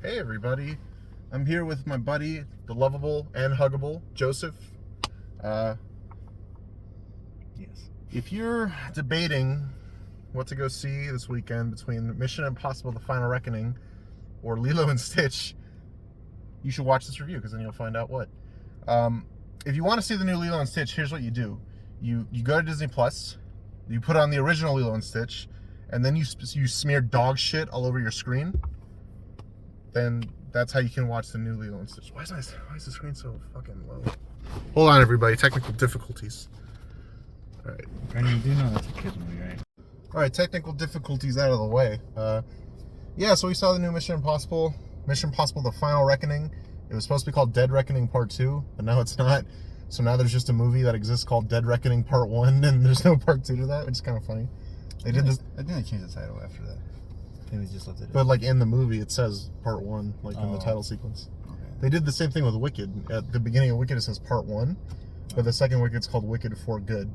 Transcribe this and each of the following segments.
Hey everybody, I'm here with my buddy, the lovable and huggable Joseph. Yes. If you're debating what to go see this weekend between Mission Impossible: The Final Reckoning or Lilo and Stitch, you should watch this review because then you'll find out what. If you want to see the new Lilo and Stitch, here's what you do. You go to Disney Plus, you put on the original Lilo and Stitch, and then you smear dog shit all over your screen. Then that's how you can watch the new Lilo and Stitch. Why is the screen so fucking low? Hold on, everybody. Technical difficulties. All right. And you do know that's a kid's movie, right? All right. Technical difficulties out of the way. Yeah. So we saw the new Mission Impossible: The Final Reckoning. It was supposed to be called Dead Reckoning Part 2, but now it's not. So now there's just a movie that exists called Dead Reckoning Part 1, and there's no Part 2 to that, which is kind of funny. They did this. I think they changed the title after that. Maybe just left it. But like in the movie, it says Part 1, like in the title sequence. Okay. They did the same thing with Wicked. At the beginning of Wicked, it says Part 1, but the second Wicked's called Wicked for Good.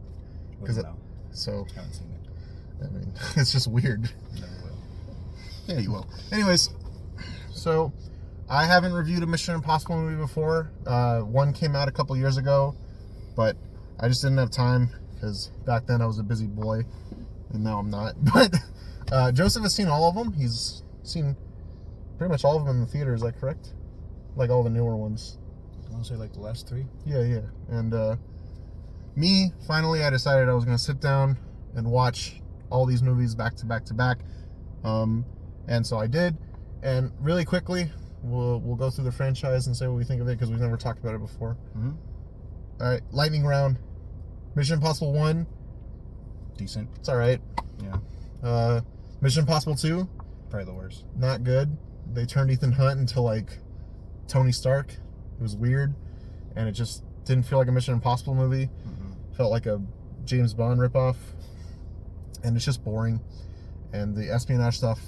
So I haven't seen it. I mean, it's just weird. Never will. Yeah, you will. Anyways, so I haven't reviewed a Mission Impossible movie before. One came out a couple years ago, but I just didn't have time because back then I was a busy boy, and now I'm not. But Joseph has seen all of them. He's seen pretty much all of them in the theater. Is that correct? Like all the newer ones. I want to say like the last three. Yeah. And me, finally, I decided I was going to sit down and watch all these movies back to back to back. And so I did. And really quickly, we'll go through the franchise and say what we think of it because we've never talked about it before. Mm-hmm. All right, lightning round. Mission Impossible 1. Decent. It's all right. Yeah. Mission Impossible 2. Probably the worst. Not good. They turned Ethan Hunt into like Tony Stark. It was weird. And it just didn't feel like a Mission Impossible movie. Mm-hmm. Felt like a James Bond ripoff. And it's just boring. And the espionage stuff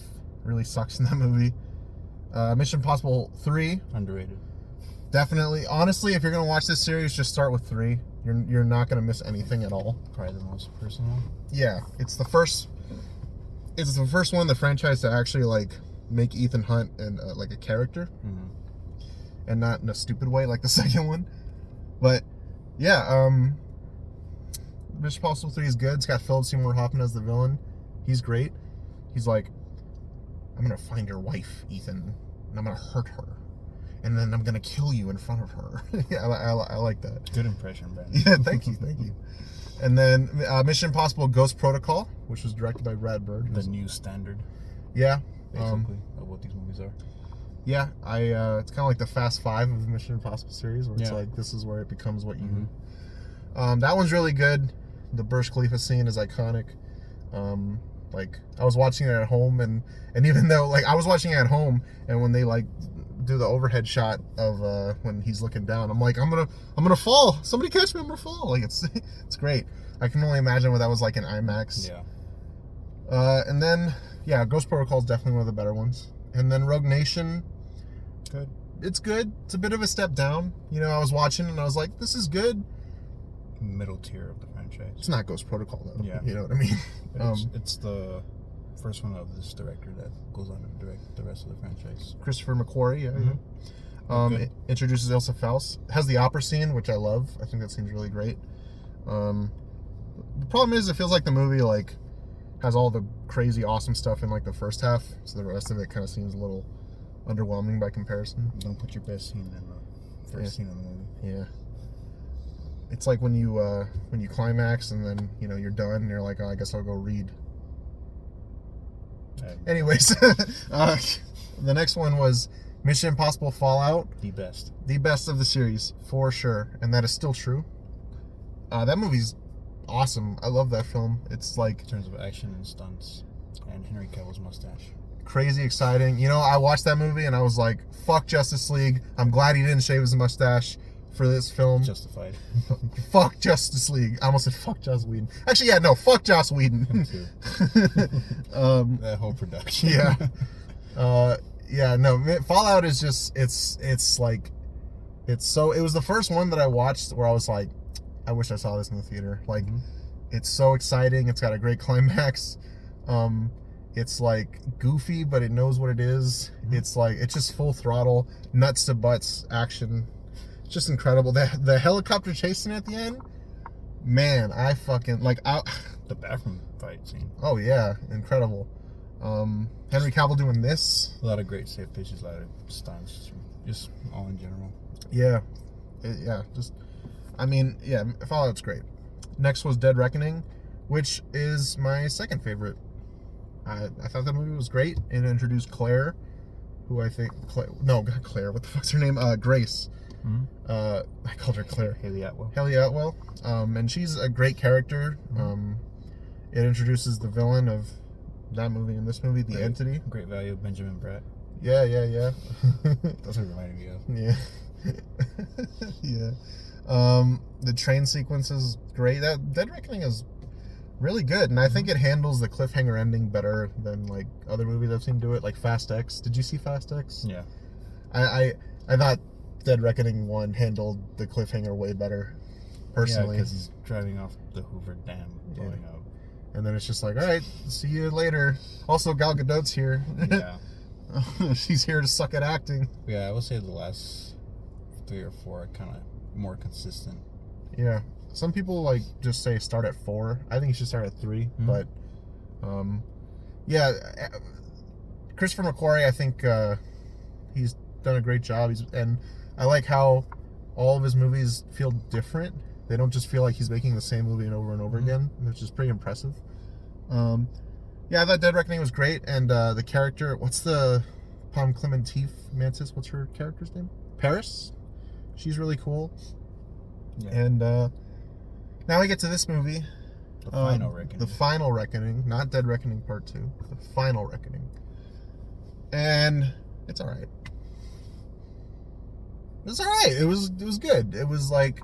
really sucks in that movie. Mission Impossible 3. Underrated. Definitely. Honestly, if you're going to watch this series, just start with 3. You're not going to miss anything at all. Probably the most personal. Yeah. It's the first one in the franchise to actually like make Ethan Hunt and like a character. Mm-hmm. And not in a stupid way like the second one. But yeah, Mission Impossible 3 is good. It's got Philip Seymour Hoffman as the villain. He's great. He's like, I'm gonna find your wife, Ethan, and I'm gonna hurt her, and then I'm gonna kill you in front of her. Yeah, I like that. Good impression, Brandon. Yeah, thank you. And then Mission Impossible: Ghost Protocol, which was directed by Brad Bird. The new standard, Yeah. basically, of what these movies are. Yeah, it's kind of like the Fast Five of the Mission Impossible series, where it's like this is where it becomes what you. Mm-hmm. That one's really good. The Burj Khalifa scene is iconic. Like I was watching it at home, and even though like I was watching it at home, and when they like do the overhead shot of when he's looking down, I'm like, I'm gonna fall. Somebody catch me! I'm gonna fall. Like it's great. I can only imagine what that was like in IMAX. Yeah. And then Ghost Protocol is definitely one of the better ones. And then Rogue Nation. Good. It's good. It's a bit of a step down. You know, I was watching and I was like, this is good. Middle tier of the franchise. It's not Ghost Protocol though. Yeah. You know what I mean? It's the first one of this director that goes on to direct the rest of the franchise. Christopher McQuarrie, yeah. Mm-hmm. It introduces Ilsa Faust. Has the opera scene, which I love. I think that scene's really great. The problem is it feels like the movie like has all the crazy awesome stuff in like the first half, so the rest of it kind of seems a little underwhelming by comparison. Don't put your best scene in the first scene of the movie. Yeah. It's like when you climax and then you're done and you're like, oh, I guess I'll go read. Anyways, the next one was Mission Impossible Fallout. The best of the series for sure, and that is still true. That movie's awesome. I love that film. It's like in terms of action and stunts and Henry Cavill's mustache. Crazy exciting. I watched that movie and I was like, fuck Justice League. I'm glad he didn't shave his mustache for this film. Justified. Fuck Justice League. I almost said fuck Joss Whedon. Actually, yeah, no, fuck Joss Whedon. That whole production. Yeah, no, Fallout is just it was the first one that I watched where I was like, I wish I saw this in the theater. Like, it's so exciting. It's got a great climax. It's like goofy, but it knows what it is. Mhm. It's like it's just full throttle, nuts to butts action. It's just incredible. The helicopter chasing at the end, man, I fucking like. The bathroom fight scene. Oh yeah, incredible. Henry Cavill doing this. A lot of great safe pitches, a lot of stunts, just all in general. Yeah, just, I mean, yeah, Fallout's great. Next was Dead Reckoning, which is my second favorite. I thought that movie was great. It introduced Claire, who I think, not Claire, what the fuck's her name? Grace. Mm-hmm. I called her Claire. Haley Atwell. Haley Atwell. And she's a great character. It introduces the villain of that movie and this movie, The Entity. Great value of Benjamin Bratt. Yeah. That's what it reminded me of. Yeah. The train sequence is great. That Dead Reckoning is really good, and I think it handles the cliffhanger ending better than like other movies I've seen do it, like Fast X. Did you see Fast X? Yeah. I thought Dead Reckoning 1 handled the cliffhanger way better, personally. Yeah, because he's driving off the Hoover Dam, blowing up. And then it's just like, all right, see you later. Also, Gal Gadot's here. Yeah. She's here to suck at acting. Yeah, I would say the last 3 or 4 are kind of more consistent. Yeah. Some people like just say start at 4. I think you should start at 3. Mm-hmm. But, yeah, Christopher McQuarrie, I think he's done a great job. And I like how all of his movies feel different. They don't just feel like he's making the same movie over and over again, which is pretty impressive. Yeah, I thought Dead Reckoning was great, and the character, what's the Palm Clementif Mantis? What's her character's name? Paris. She's really cool. Yeah. And now we get to this movie. The Final Reckoning. The Final Reckoning, not Dead Reckoning Part 2. The Final Reckoning. And it's alright. It's alright. It was good. It was like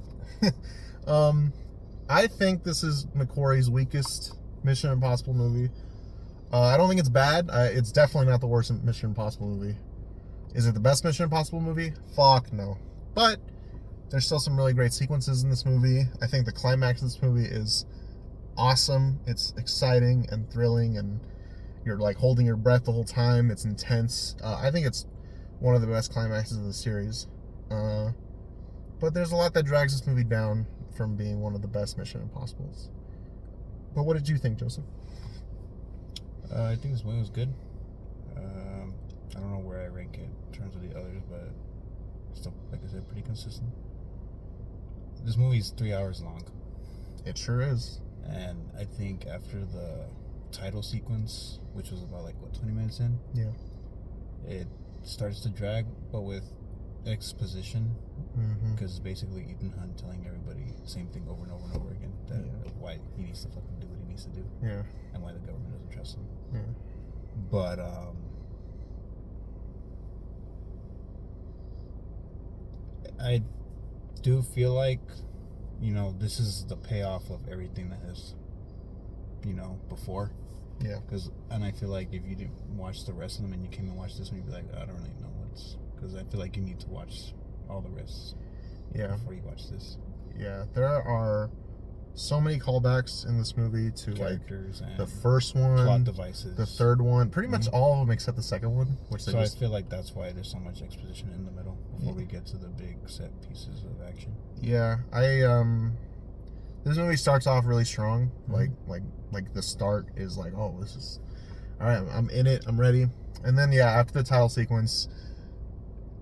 I think this is McQuarrie's weakest Mission Impossible movie. I don't think it's bad. It's definitely not the worst Mission Impossible movie. Is it the best Mission Impossible movie? Fuck no. But there's still some really great sequences in this movie. I think the climax of this movie is awesome. It's exciting and thrilling, and you're like holding your breath the whole time. It's intense. I think it's one of the best climaxes of the series. But there's a lot that drags this movie down from being one of the best Mission Impossibles. But what did you think, Joseph? I think this movie was good. I don't know where I rank it in terms of the others, but still, like I said, pretty consistent. This movie's 3 hours long. It sure is. And I think after the title sequence, which was about 20 minutes in, Yeah. it starts to drag, but with exposition, because it's basically Ethan Hunt telling everybody the same thing over and over and over again, that of why he needs to fucking do what he needs to do, Yeah. and why the government doesn't trust him. Yeah. But I do feel like, this is the payoff of everything that has, before. Yeah. And I feel like if you didn't watch the rest of them and you came and watched this one, you'd be like, I don't really know because I feel like you need to watch all the rest before you watch this. Yeah. There are so many callbacks in this movie to Characters and the first one, plot devices, the third one, pretty much all of them except the second one, which so I feel like that's why there's so much exposition in the middle before we get to the big set pieces of action. Yeah, this movie starts off really strong. Like the start is like, oh, this is all right. I'm in it. I'm ready. And then after the title sequence,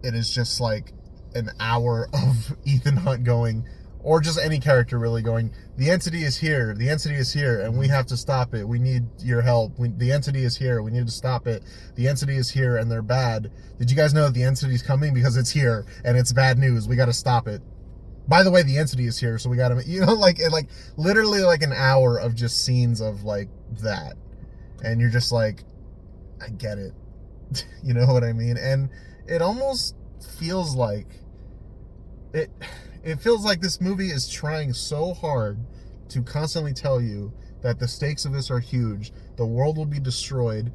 it is just like an hour of Ethan Hunt going, or just any character really going, the entity is here. The entity is here, and we have to stop it. We need your help. The entity is here. We need to stop it. The entity is here, and they're bad. Did you guys know that the entity's coming? Because it's here, and it's bad news. We got to stop it. By the way, the entity is here, so we got to, literally an hour of just scenes of that. And you're just like, I get it. You know what I mean? And it almost feels like, it feels like this movie is trying so hard to constantly tell you that the stakes of this are huge. The world will be destroyed.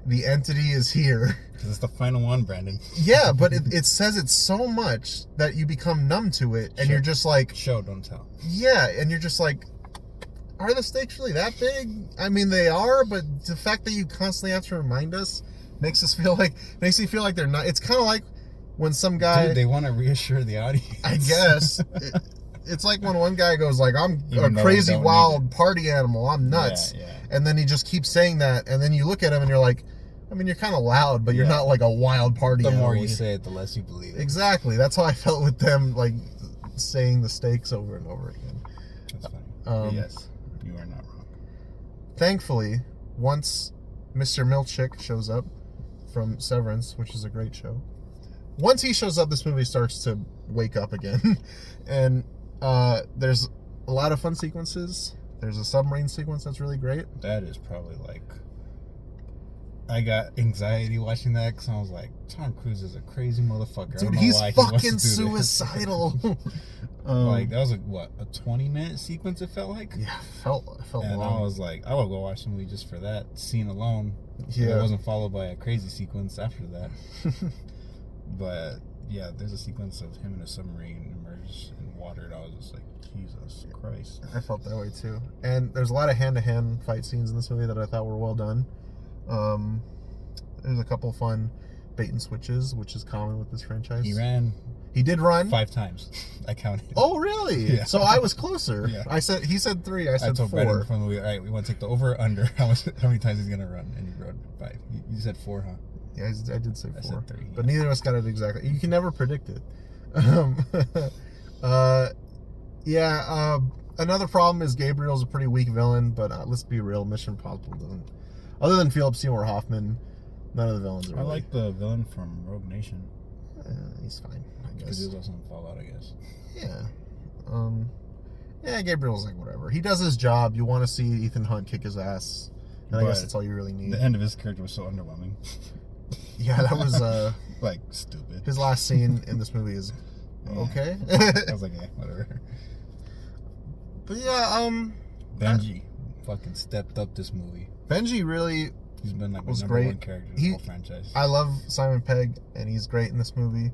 The entity is here. Because it's the final one, Brandon. Yeah, but it says it so much that you become numb to it, and you're just like... Show, don't tell. Yeah, and you're just like, are the stakes really that big? I mean, they are, but the fact that you constantly have to remind us makes me feel like they're not. It's kind of like when some guy. Dude, they want to reassure the audience. I guess. It's like when one guy goes like, I'm Even a though crazy we don't wild need it. party animal, I'm nuts. Yeah. And then he just keeps saying that, and then you look at him and you're like, I mean, you're kind of loud, but you're not like a wild party The animal. more you say it, the less you believe it. Exactly. That's how I felt with them, like, saying the stakes over and over again. That's funny. Yes, you are not wrong. Thankfully, once Mr. Milchick shows up from Severance, which is a great show, once he shows up, this movie starts to wake up again. And there's a lot of fun sequences. There's a submarine sequence that's really great. That is probably like... I got anxiety watching that because I was like, Tom Cruise is a crazy motherfucker. Dude, he's fucking suicidal. Like, that was like, what, a 20-minute sequence it felt like? Yeah, felt and long. I was like, I would go watch the movie just for that scene alone. Yeah. It wasn't followed by a crazy sequence after that. But, yeah, there's a sequence of him in a submarine immersed in water, and I was just like, Jesus Christ. I felt that way too. And there's a lot of hand-to-hand fight scenes in this movie that I thought were well done. There's a couple fun bait and switches, which is common with this franchise. He did run 5 times. I counted. Oh, really? Yeah. So I was closer. Yeah. He said 3. I said told 4. Brandon before the movie, all right, we want to take the over or under. How many times he's gonna run? And he rode 5. You said 4, huh? Yeah, I did say 4. I said 3. But neither of us got it exactly. You can never predict it. Another problem is Gabriel's a pretty weak villain, but let's be real, Mission Impossible doesn't. Other than Philip Seymour Hoffman, none of the villains are really. I like the villain from Rogue Nation. He's fine, I guess. Because he was also in Fallout, I guess. Yeah. Gabriel's like whatever. He does his job. You want to see Ethan Hunt kick his ass. And I guess that's all you really need. The end of his character was so underwhelming. Yeah, that was like stupid. His last scene in this movie is okay. I was like, whatever. But yeah, Benji fucking stepped up this movie. Benji really he's been like my number great. 1 character in the whole franchise. I love Simon Pegg, and he's great in this movie.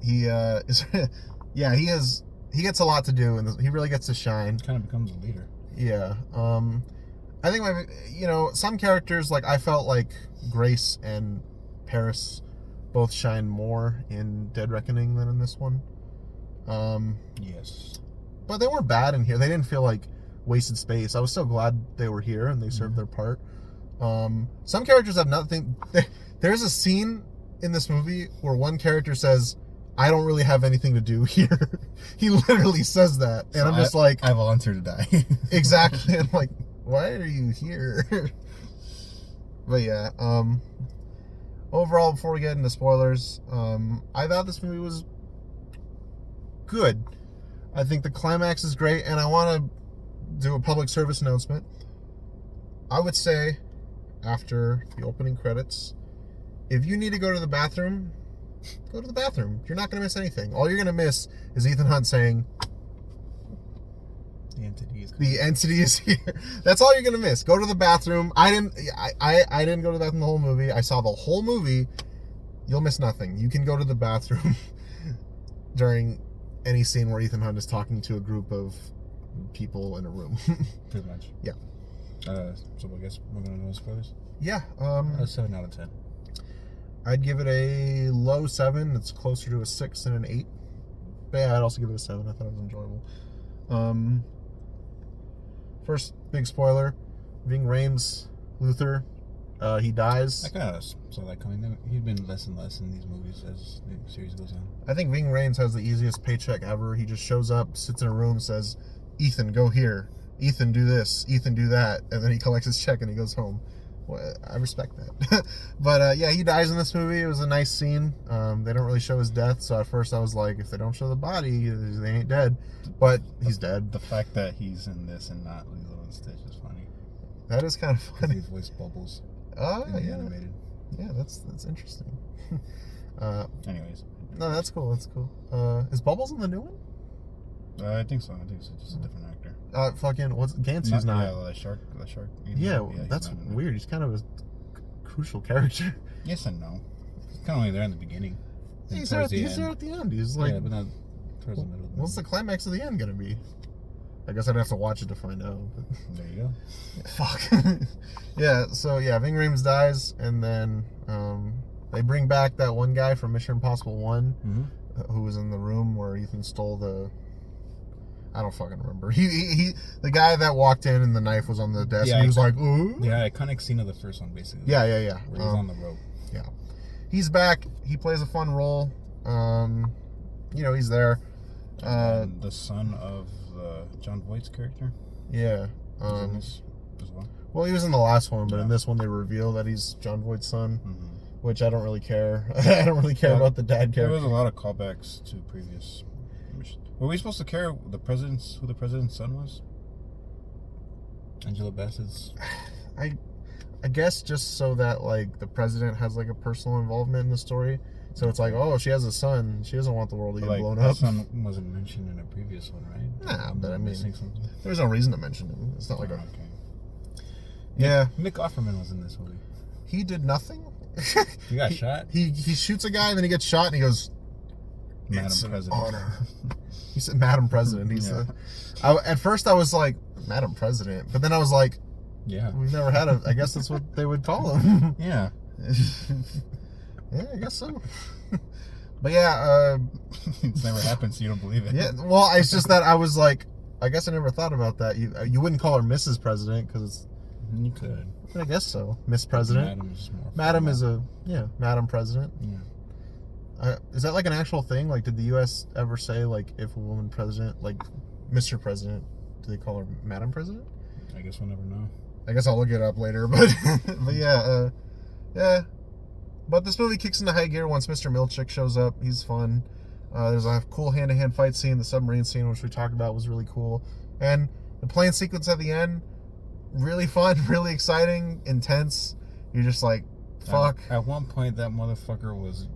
He is, yeah, he gets a lot to do, and he really gets to shine. Kind of becomes a leader. Yeah. I think some characters, like I felt like Grace and Paris both shine more in Dead Reckoning than in this one. Yes. But they weren't bad in here. They didn't feel like wasted space. I was so glad they were here and they served their part. Some characters have nothing. There's a scene in this movie where one character says, I don't really have anything to do here. He literally says that. And I'm just like, I volunteer to die. Exactly. I'm like, why are you here? But yeah, overall, before we get into spoilers, I thought this movie was good. I think the climax is great, and I want to do a public service announcement. I would say, after the opening credits, if you need to go to the bathroom, go to the bathroom. You're not going to miss anything. All you're going to miss is Ethan Hunt saying, the entity is here. That's all you're going to miss. Go to the bathroom. I didn't go to the bathroom the whole movie. I saw the whole movie. You'll miss nothing. You can go to the bathroom during any scene where Ethan Hunt is talking to a group of people in a room. Pretty much. Yeah. So I guess we're gonna know spoilers. Yeah. 7 out of 10. I'd give it a low 7. It's closer to a 6 than an 8. But yeah, I'd also give it a 7. I thought it was enjoyable. First big spoiler: Ving Rhames, Luther, he dies. I kind of saw that coming. He's been less and less in these movies as the series goes on. I think Ving Rhames has the easiest paycheck ever. He just shows up, sits in a room, says, Ethan, go here. Ethan, do this. Ethan, do that. And then he collects his check and he goes home. Well, I respect that. But yeah, he dies in this movie. It was a nice scene. They don't really show his death, so at first I was like, if they don't show the body, they ain't dead. But he's dead. The fact that he's in this and not Lilo and Stitch is funny. That is kind of funny. His voice bubbles. Oh, in the yeah. animated. Yeah, that's interesting. Anyways. No, that's cool. That's cool. Is Bubbles in the new one? I think so. I think it's just a different actor. What's Gansey's not? Yeah, the shark. Yeah, that's weird. He's kind of a crucial character. Yes and no. He's kind of only there in the beginning. He's there at the end. He's like, yeah, but not towards the middle. What's the climax of the end gonna be? I guess I'd have to watch it to find out. But There you go. fuck. Yeah. So yeah, Ving Rhames dies, and then they bring back that one guy from Mission Impossible 1 who was in the room where Ethan stole the. I don't fucking remember. He the guy that walked in and the knife was on the desk. Yeah, and he was like, ooh. Yeah, iconic scene of the first one, basically. Yeah. Where he's on the rope. Yeah. He's back. He plays a fun role. He's there. And the son of John Voight's character. Yeah. Is in this as well. Well, he was in the last one, but in Yeah. this one they reveal that he's John Voight's son, Mm-hmm. which I don't really care. I don't really care about the dad There character. was a lot of callbacks to previous. Were we supposed to care who the president's son was? Angela Bassett's. I guess just so that like the president has like a personal involvement in the story. So it's like, oh, she has a son. She doesn't want the world to get blown the up. son wasn't mentioned in a previous one, right? Nah, but I mean, Missing something. there's no reason to mention him. It's not like a. Okay. Yeah, Nick Offerman was in this movie. he did nothing. He got shot. He shoots a guy and then he gets shot and he goes, Madam "It's an President. honor." He said, "Madam President." He's Yeah. at first I was like, "Madam President," but then I was like, Yeah. "We've never had a." I guess that's what they would call him. Yeah. Yeah, I guess so. But yeah, It's never happened, so you don't believe it. yeah. Well, it's just that I was like, I guess I never thought about that. You wouldn't call her Mrs. President because it's. You could. I guess so. Miss President. Madam is more. Madam formal. is Madam President. Yeah. Is that like an actual thing? Like, did the U.S. ever say like if a woman president, like Mr. President, do they call her Madam President? I guess we'll never know. I guess I'll look it up later. But yeah. But this movie kicks into high gear once Mr. Milchick shows up. He's fun. There's a cool hand-to-hand fight scene. The submarine scene, which we talked about, was really cool. And the plane sequence at the end, really fun, really exciting, intense. You're just like, fuck. At one point, that motherfucker was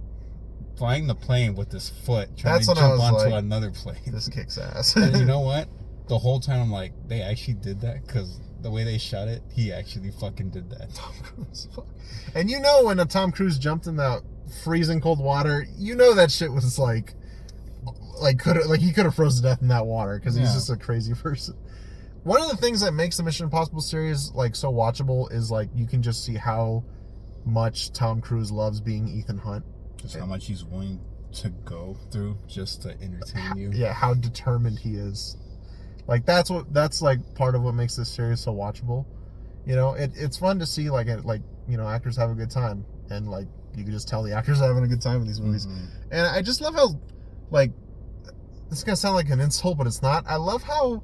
flying the plane with his foot, trying That's to when I jump was onto like, another plane. This kicks ass. And you know what? The whole time I'm like, they actually did that? Because the way they shot it, he actually fucking did that. Tom Cruise. Fuck. And you know when Tom Cruise jumped in that freezing cold water, you know that shit was like he could have frozen to death in that water because he's just a crazy person. One of the things that makes the Mission Impossible series like so watchable is like you can just see how much Tom Cruise loves being Ethan Hunt. Just how much he's willing to go through just to entertain you. Yeah, how determined he is. Like that's like part of what makes this series so watchable. You know, it's fun to see like actors have a good time, and like you can just tell the actors are having a good time in these movies. Mm-hmm. And I just love how, like, this is gonna sound like an insult, but it's not. I love how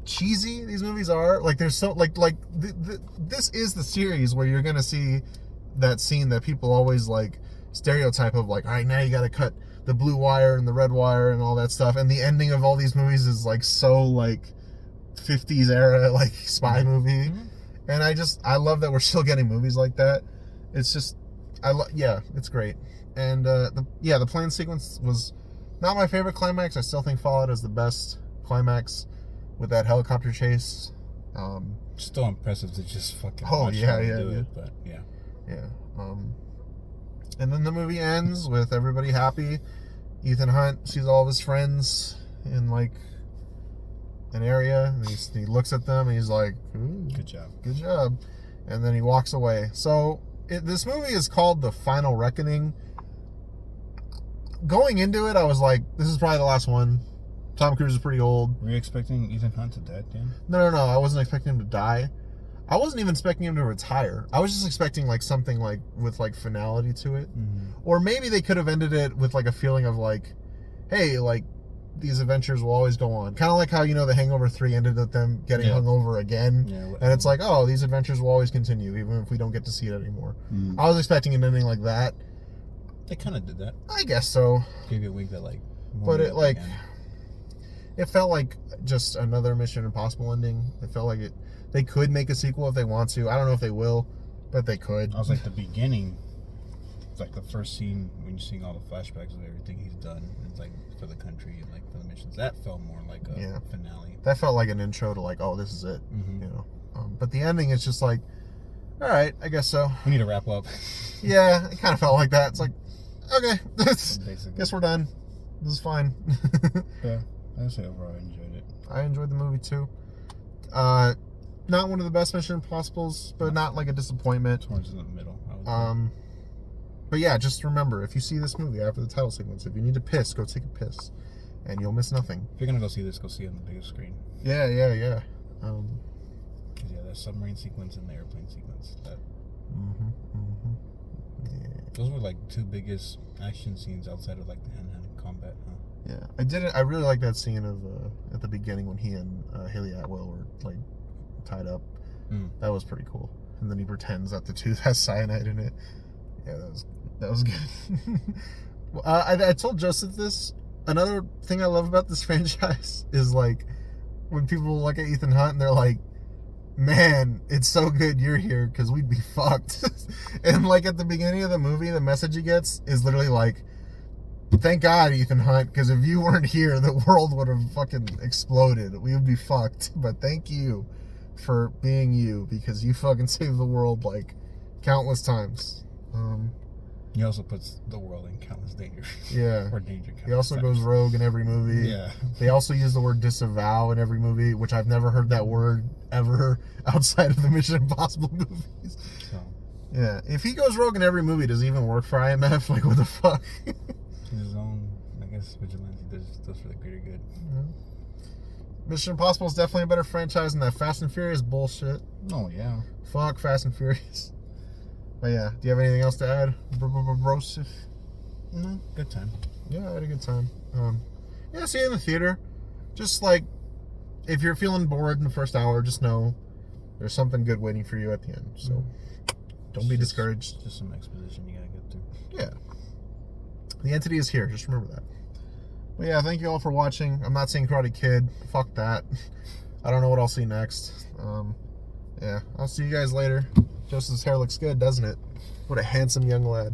cheesy these movies are. Like, they're so this is the series where you're gonna see that scene that people always like stereotype of like, all right, now you gotta cut the blue wire and the red wire and all that stuff. And the ending of all these movies is like so like 50s era like spy movie. Mm-hmm. And I love that we're still getting movies like that. It's just, it's great. And the plane sequence was not my favorite climax. I still think Fallout is the best climax with that helicopter chase. Still impressive to just fucking Oh, watch yeah, him yeah, do yeah. it, but yeah. Yeah. And then the movie ends with everybody happy. Ethan Hunt sees all of his friends in like an area, and he looks at them and he's like, ooh, Good job. good job. And then he walks away. So this movie is called The Final Reckoning. Going into it, I was like, this is probably the last one. Tom Cruise is pretty old. Were you expecting Ethan Hunt to die, Dan? No. I wasn't expecting him to die. I wasn't even expecting him to retire. I was just expecting like something like with like finality to it. Mm-hmm. Or maybe they could have ended it with like a feeling of like, hey, like these adventures will always go on. Kind of like how, you know, The Hangover 3 ended with them getting hung over again. Yeah, And it's like, oh, these adventures will always continue, even if we don't get to see it anymore. Mm. I was expecting an ending like that. They kind of did that. I guess so. Gave you a wink that like. But it like, again. it felt like just another Mission Impossible ending. It felt like they could make a sequel if they want to. I don't know if they will, but they could. I was like the beginning. It's like the first scene when you're seeing all the flashbacks of everything he's done. It's like for the country and like for the missions. That felt more like a finale. That felt like an intro to like, oh, this is it. Mm-hmm. You know. But the ending is just like, all right, I guess so. We need to wrap up. Yeah, it kind of felt like that. It's like, okay, Basically. guess we're done. This is fine. Yeah. I'd say overall I enjoyed it. I enjoyed the movie too. Not one of the best Mission Impossibles, but not like a disappointment. Towards the middle. I would say. But yeah, just remember, if you see this movie after the title sequence, if you need to piss, go take a piss, and you'll miss nothing. If you're gonna go see this, go see it on the biggest screen. Yeah. Cause yeah, that submarine sequence and the airplane sequence. Yeah. Those were like two biggest action scenes outside of like the hand-to-hand combat. Huh? Yeah, I really like that scene of at the beginning when he and Haley Atwell were like tied up. That was pretty cool. And then he pretends that the tooth has cyanide in it. Yeah, that was good. Well, I told Joseph this. Another thing I love about this franchise is like when people look at Ethan Hunt and they're like, "Man, it's so good you're here because we'd be fucked." And like at the beginning of the movie, the message he gets is literally like, "Thank God, Ethan Hunt, because if you weren't here, the world would have fucking exploded. We would be fucked. But thank you for being you, because you fucking saved the world like countless times." He also puts the world in countless danger. Yeah. Or danger. He also goes rogue in every movie. Yeah. They also use the word disavow in every movie, which I've never heard that word ever outside of the Mission Impossible movies. So, Yeah. If he goes rogue in every movie, does he even work for IMF? Like, what the fuck? his own, I guess, vigilance does for the greater good. Mission Impossible is definitely a better franchise than that Fast and Furious bullshit. Oh, yeah. Fuck Fast and Furious. But yeah, do you have anything else to add, Brosif? No, good time. Yeah, I had a good time. Yeah, see you in the theater. Just like, if you're feeling bored in the first hour, just know there's something good waiting for you at the end. So don't be discouraged. Just some exposition you gotta get through. Yeah. The entity is here. Just remember that. But yeah, thank you all for watching. I'm not saying Karate Kid. Fuck that. I don't know what I'll see next. Yeah, I'll see you guys later. Joseph's hair looks good, doesn't it? What a handsome young lad.